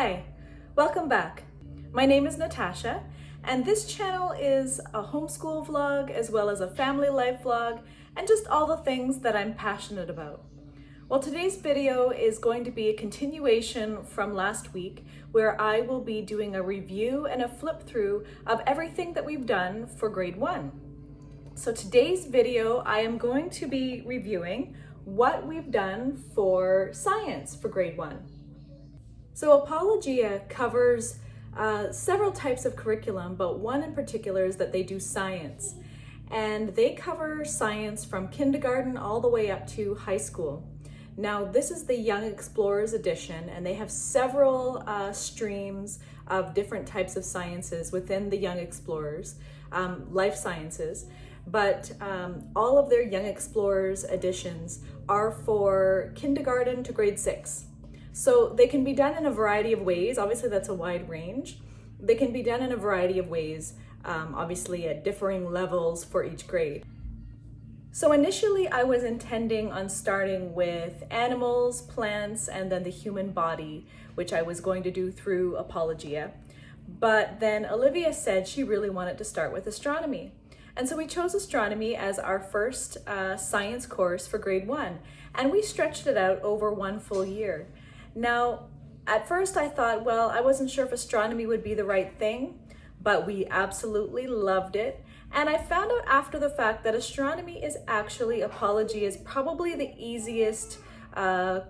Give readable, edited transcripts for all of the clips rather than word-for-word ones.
Hi, welcome back. My name is Natasha, and this channel is a homeschool vlog as well as a family life vlog and just all the things that I'm passionate about. Well, today's video is going to be a continuation from last week where I will be doing a review and a flip through of everything that we've done for grade 1. So today's video, I am going to be reviewing what we've done for science for grade 1. So Apologia covers several types of curriculum, but one in particular is that they do science. And they cover science from kindergarten all the way up to high school. Now, this is the Young Explorers edition, and they have several streams of different types of sciences within the Young Explorers, life sciences. But all of their Young Explorers editions are for kindergarten to grade 6. So they can be done in a variety of ways. Obviously, that's a wide range. They can be done in a variety of ways, obviously at differing levels for each grade. So initially, I was intending on starting with animals, plants, and then the human body, which I was going to do through Apologia. But then Olivia said she really wanted to start with astronomy. And so we chose astronomy as our first science course for grade 1. And we stretched it out over 1 full year. Now, at first I thought, well, I wasn't sure if astronomy would be the right thing, but we absolutely loved it. And I found out after the fact that astronomy is actually, Apologia is probably the easiest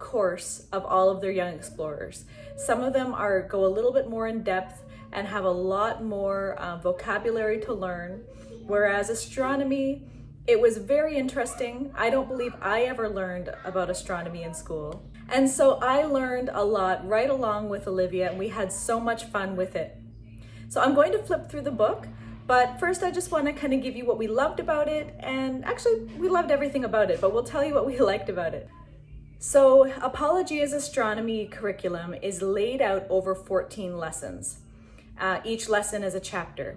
course of all of their Young Explorers. Some of them go a little bit more in depth and have a lot more vocabulary to learn, whereas astronomy, it was very interesting. I don't believe I ever learned about astronomy in school. And so I learned a lot right along with Olivia, and we had so much fun with it. So I'm going to flip through the book, but first I just want to kind of give you what we loved about it, and actually we loved everything about it, but we'll tell you what we liked about it. So Apologia's astronomy curriculum is laid out over 14 lessons. Each lesson is a chapter.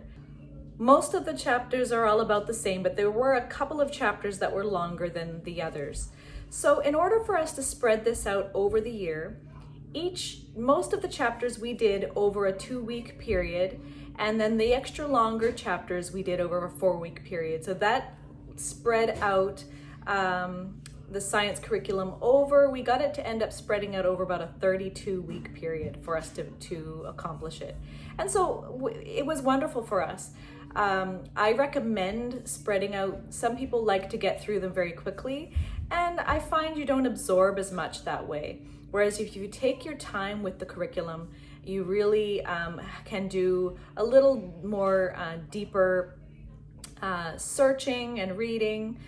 Most of the chapters are all about the same, but there were a couple of chapters that were longer than the others. So in order for us to spread this out over the year, most of the chapters we did over a 2-week period, and then the extra longer chapters we did over a 4-week period. So that spread out the science curriculum we got it to end up spreading out over about a 32-week period for us to accomplish it. And so it was wonderful for us. I recommend spreading out. Some people like to get through them very quickly, and I find you don't absorb as much that way. Whereas if you take your time with the curriculum, you really can do a little more deeper searching and reading,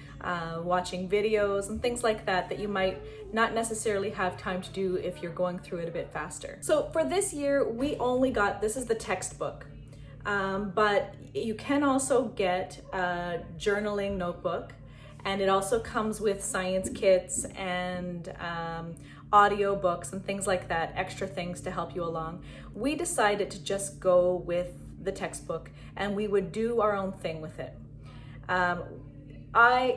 watching videos and things like that you might not necessarily have time to do if you're going through it a bit faster. So for this year, we only got, this is the textbook, but you can also get a journaling notebook, and it also comes with science kits and audio books and things like that, extra things to help you along. We decided to just go with the textbook, and we would do our own thing with it.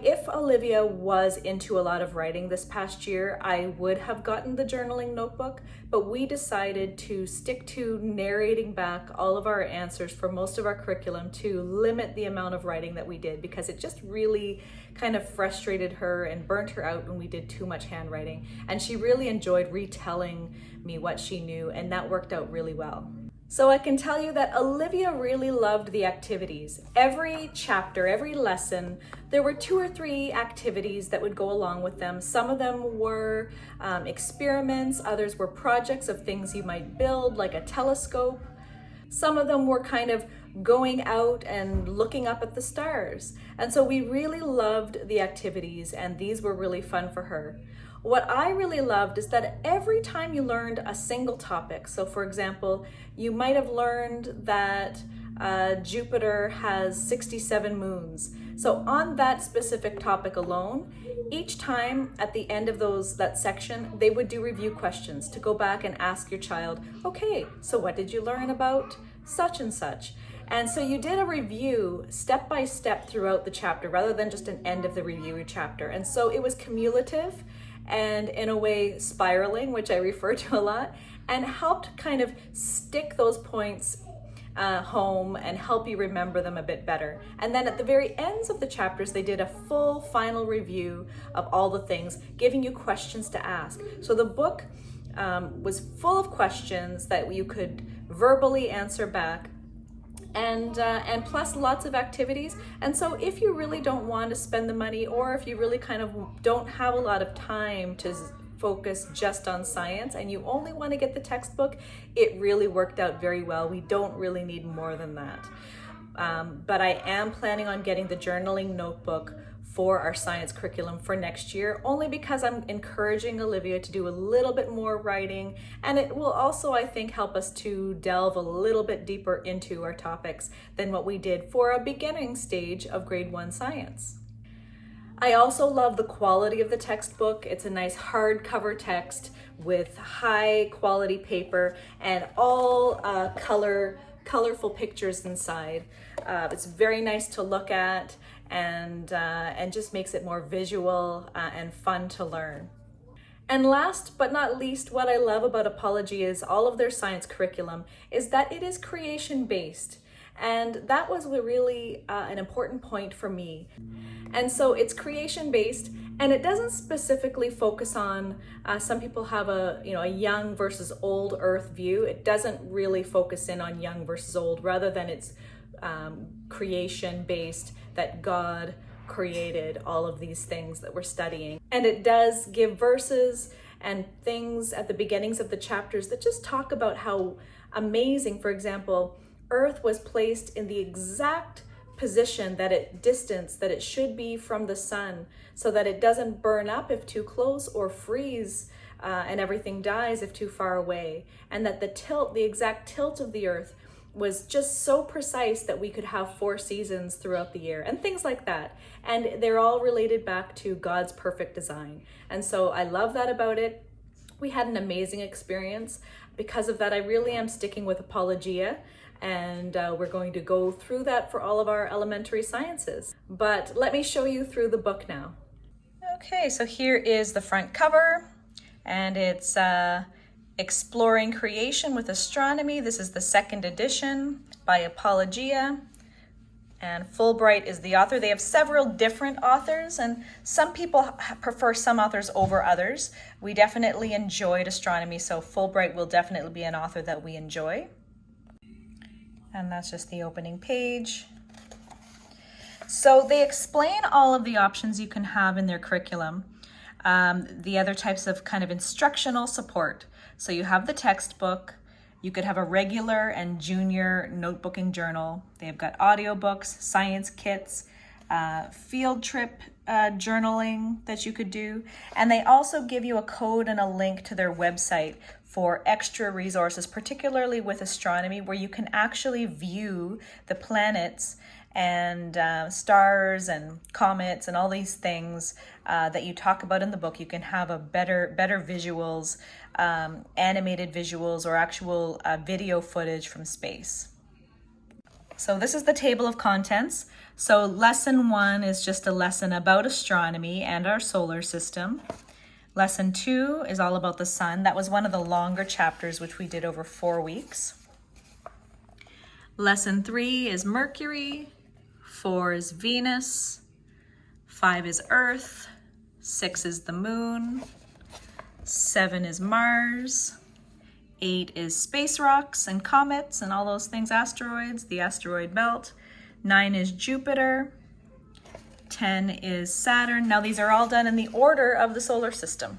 If Olivia was into a lot of writing this past year, I would have gotten the journaling notebook, but we decided to stick to narrating back all of our answers for most of our curriculum to limit the amount of writing that we did, because it just really kind of frustrated her and burnt her out when we did too much handwriting. And she really enjoyed retelling me what she knew, and that worked out really well. So I can tell you that Olivia really loved the activities. Every chapter, every lesson, there were 2 or 3 activities that would go along with them. Some of them were experiments, others were projects of things you might build, like a telescope. Some of them were kind of going out and looking up at the stars. And so we really loved the activities, and these were really fun for her. What I really loved is that every time you learned a single topic, so for example, you might have learned that Jupiter has 67 moons. So on that specific topic alone, each time at the end of that section, they would do review questions to go back and ask your child, okay, so what did you learn about such and such? And so you did a review step by step throughout the chapter rather than just an end of the review chapter. And so it was cumulative and in a way spiraling, which I refer to a lot. and helped kind of stick those points home and help you remember them a bit better. And then at the very ends of the chapters, they did a full final review of all the things, giving you questions to ask. So the book was full of questions that you could verbally answer back, and plus lots of activities. And so if you really don't want to spend the money, or if you really kind of don't have a lot of time to focus just on science and you only want to get the textbook, it really worked out very well. We don't really need more than that. But I am planning on getting the journaling notebook for our science curriculum for next year, only because I'm encouraging Olivia to do a little bit more writing, and it will also, I think, help us to delve a little bit deeper into our topics than what we did for a beginning stage of grade 1 science. I also love the quality of the textbook. It's a nice hardcover text with high quality paper and all colorful pictures inside. It's very nice to look at, and just makes it more visual and fun to learn. And last but not least, what I love about Apologia is all of their science curriculum is that it is creation based. And that was really an important point for me. And so it's creation based, and it doesn't specifically focus on, some people have a young versus old Earth view. It doesn't really focus in on young versus old, rather than it's creation based, that God created all of these things that we're studying. And it does give verses and things at the beginnings of the chapters that just talk about how amazing, for example, Earth was placed in the exact position distance that it should be from the sun, so that it doesn't burn up if too close, or freeze and everything dies if too far away. And that the exact tilt of the Earth was just so precise that we could have 4 seasons throughout the year, and things like that. And they're all related back to God's perfect design. And so I love that about it. We had an amazing experience. Because of that, I really am sticking with Apologia, and we're going to go through that for all of our elementary sciences. But let me show you through the book now. Okay, so here is the front cover, and it's Exploring Creation with Astronomy. This is the 2nd edition by Apologia, and Fulbright is the author. They have several different authors, and some people prefer some authors over others. We definitely enjoyed astronomy, so Fulbright will definitely be an author that we enjoy. And that's just the opening page. So they explain all of the options you can have in their curriculum, the other types of kind of instructional support. So you have the textbook, you could have a regular and junior notebooking journal. They've got audiobooks, science kits, field trip journaling that you could do. And they also give you a code and a link to their website for extra resources, particularly with astronomy, where you can actually view the planets and stars and comets and all these things that you talk about in the book. You can have a better visuals, animated visuals, or actual video footage from space. So this is the table of contents. So lesson 1 is just a lesson about astronomy and our solar system. Lesson 2 is all about the sun. That was one of the longer chapters, which we did over 4 weeks. Lesson 3 is Mercury. 4 is Venus. 5 is Earth. 6 is the moon. 7 is Mars. 8 is space rocks and comets and all those things, asteroids, the asteroid belt. 9 is Jupiter. 10 is Saturn. Now these are all done in the order of the solar system.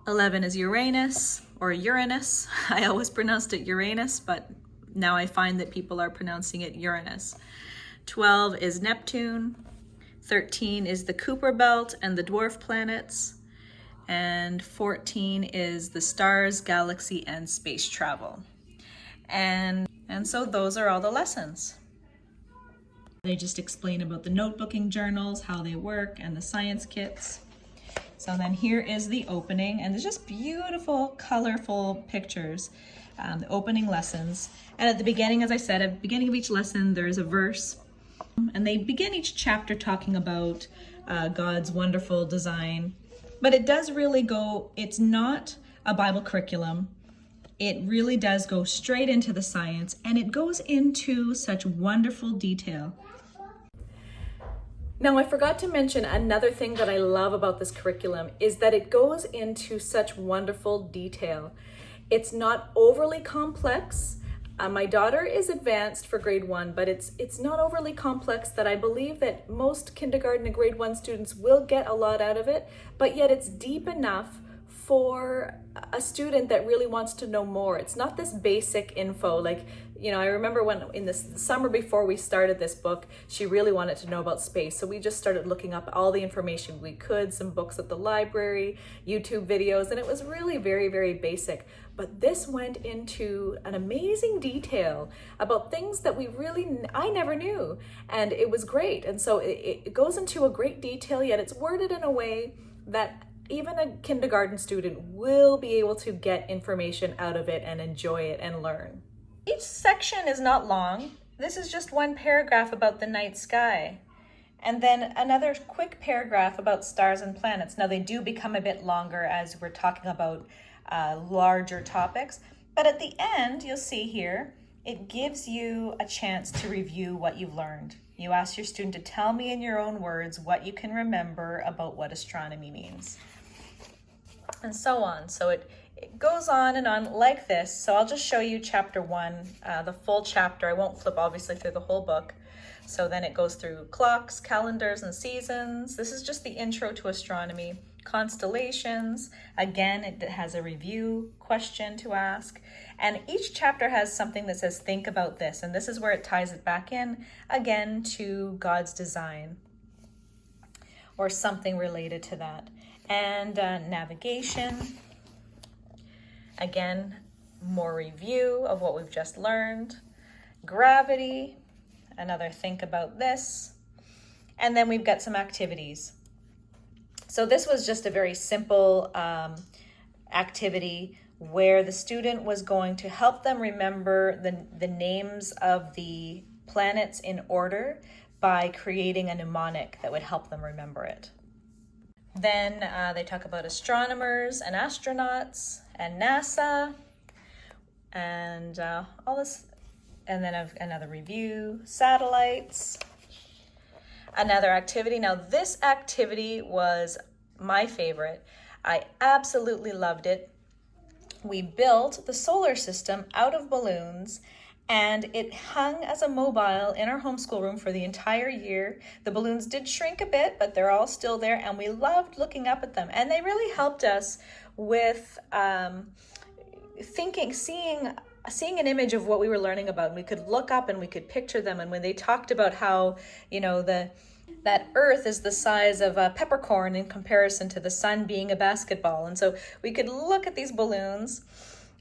11 is Uranus, or Uranus. I always pronounced it Uranus, but now I find that people are pronouncing it Uranus. 12 is Neptune. 13 is the Kuiper belt and the dwarf planets. And 14 is the stars, galaxy, and space travel. And so those are all the lessons. They just explain about the notebooking journals, how they work, and the science kits. So then here is the opening, and there's just beautiful, colorful pictures, the opening lessons. And at the beginning, as I said, at the beginning of each lesson, there's a verse. And they begin each chapter talking about God's wonderful design. But it does really go, it's not a Bible curriculum. It really does go straight into the science, and it goes into such wonderful detail. Now, I forgot to mention another thing that I love about this curriculum is that it goes into such wonderful detail. It's not overly complex. My daughter is advanced for grade 1, but it's not overly complex that I believe that most kindergarten and grade 1 students will get a lot out of it, but yet it's deep enough for a student that really wants to know more. It's not this basic info. Like, you know, I remember when in the summer before we started this book, she really wanted to know about space. So we just started looking up all the information we could, some books at the library, YouTube videos, and it was really very, very basic. But this went into an amazing detail about things that I never knew. And it was great. And so it goes into a great detail, yet it's worded in a way that even a kindergarten student will be able to get information out of it and enjoy it and learn. Each section is not long. This is just one paragraph about the night sky. And then another quick paragraph about stars and planets. Now they do become a bit longer as we're talking about larger topics. But at the end, you'll see here, it gives you a chance to review what you've learned. You ask your student to tell me in your own words what you can remember about what astronomy means. And so on. So it goes on and on like this. So I'll just show you chapter 1, the full chapter. I won't flip obviously through the whole book. So then it goes through clocks, calendars, and seasons. This is just the intro to astronomy. Constellations. Again, it has a review question to ask. And each chapter has something that says, think about this. And this is where it ties it back in again to God's design or something related to that. And navigation. Again, more review of what we've just learned. Gravity, another think about this. And then we've got some activities. So this was just a very simple activity where the student was going to help them remember the names of the planets in order by creating a mnemonic that would help them remember it. Then they talk about astronomers and astronauts and NASA and all this. And then another review, satellites, another activity. Now this activity was my favorite. I absolutely loved it. We built the solar system out of balloons, and it hung as a mobile in our homeschool room for the entire year. The balloons did shrink a bit, but they're all still there, and we loved looking up at them. And they really helped us with seeing an image of what we were learning about. And we could look up and we could picture them. And when they talked about how, you know, that Earth is the size of a peppercorn in comparison to the sun being a basketball. And so we could look at these balloons.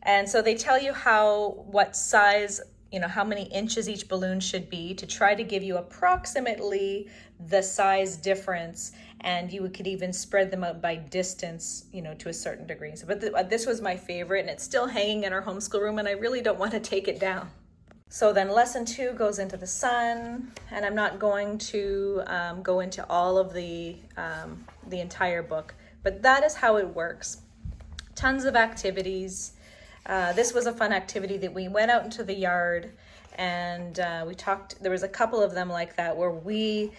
And so they tell you what size, you know, how many inches each balloon should be to try to give you approximately the size difference. And you could even spread them out by distance, you know, to a certain degree. So, but this was my favorite, and it's still hanging in our homeschool room, and I really don't want to take it down. So then lesson 2 goes into the sun, and I'm not going to go into all of the entire book, but that is how it works. Tons of activities. This was a fun activity that we went out into the yard, and we talked. There was a couple of them like that where we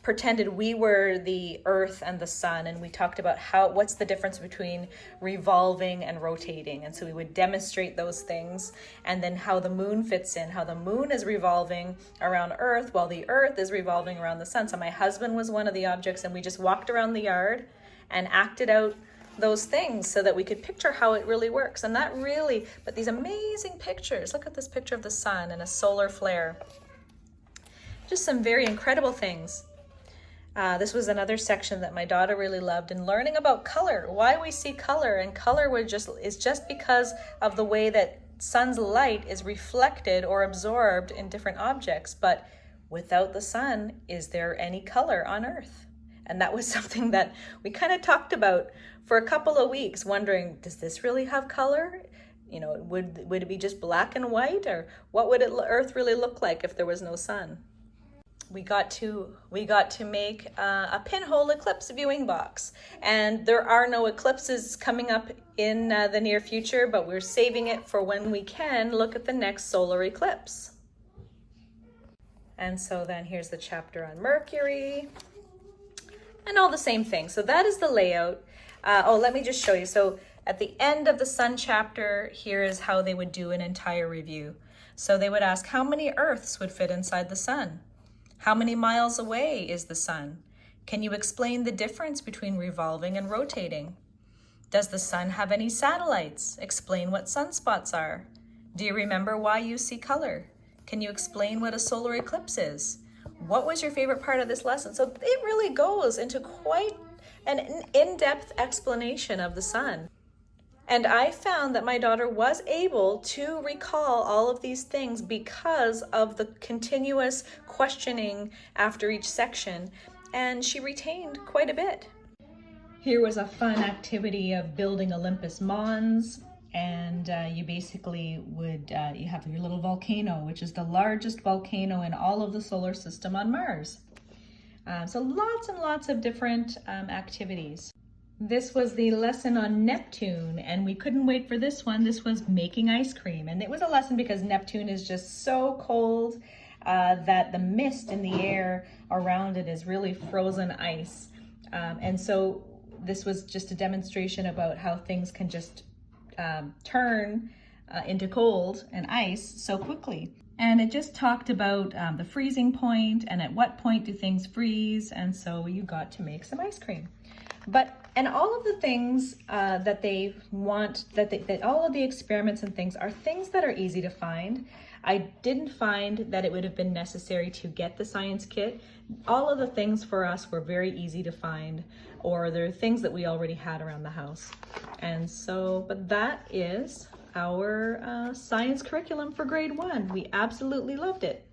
pretended we were the Earth and the sun, and we talked about what's the difference between revolving and rotating. And so we would demonstrate those things, and then how the moon fits in, how the moon is revolving around Earth while the Earth is revolving around the sun. So my husband was one of the objects, and we just walked around the yard and acted out those things so that we could picture how it really works. And but these amazing pictures. Look at this picture of the sun and a solar flare. Just some very incredible things. This was another section that my daughter really loved, and learning about color, why we see color. And color is just because of the way that sun's light is reflected or absorbed in different objects. But without the sun, is there any color on Earth? And that was something that we kind of talked about for a couple of weeks, wondering, does this really have color? You know, would it be just black and white, or what would Earth really look like if there was no sun? we got to make a pinhole eclipse viewing box. And there are no eclipses coming up in the near future, but we're saving it for when we can look at the next solar eclipse. And so then here's the chapter on Mercury and all the same things. So that is the layout. Let me just show you. So at the end of the sun chapter, here is how they would do an entire review. So they would ask, how many Earths would fit inside the sun? How many miles away is the sun? Can you explain the difference between revolving and rotating? Does the sun have any satellites? Explain what sunspots are. Do you remember why you see color? Can you explain what a solar eclipse is? What was your favorite part of this lesson? So it really goes into quite an in-depth explanation of the sun. And I found that my daughter was able to recall all of these things because of the continuous questioning after each section, and she retained quite a bit. Here was a fun activity of building Olympus Mons, and you basically would, you have your little volcano, which is the largest volcano in all of the solar system on Mars. So lots and lots of different activities. This was the lesson on Neptune, and we couldn't wait for this one. This was making ice cream, and it was a lesson because Neptune is just so cold that the mist in the air around it is really frozen ice. And so this was just a demonstration about how things can just turn into cold and ice so quickly. And it just talked about the freezing point and at what point do things freeze, and so you got to make some ice cream. And all of the things that they want, that all of the experiments and things are things that are easy to find. I didn't find that it would have been necessary to get the science kit. All of the things for us were very easy to find, or they're things that we already had around the house. And so, but that is our science curriculum for grade 1. We absolutely loved it.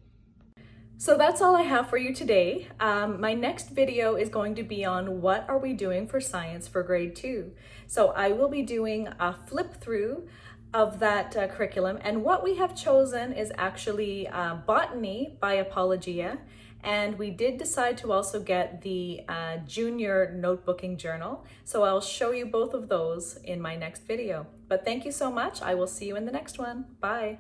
So that's all I have for you today. My next video is going to be on what are we doing for science for grade 2. So I will be doing a flip through of that curriculum, and what we have chosen is actually botany by Apologia, and we did decide to also get the junior notebooking journal. So I'll show you both of those in my next video. But thank you so much. I will see you in the next one. Bye.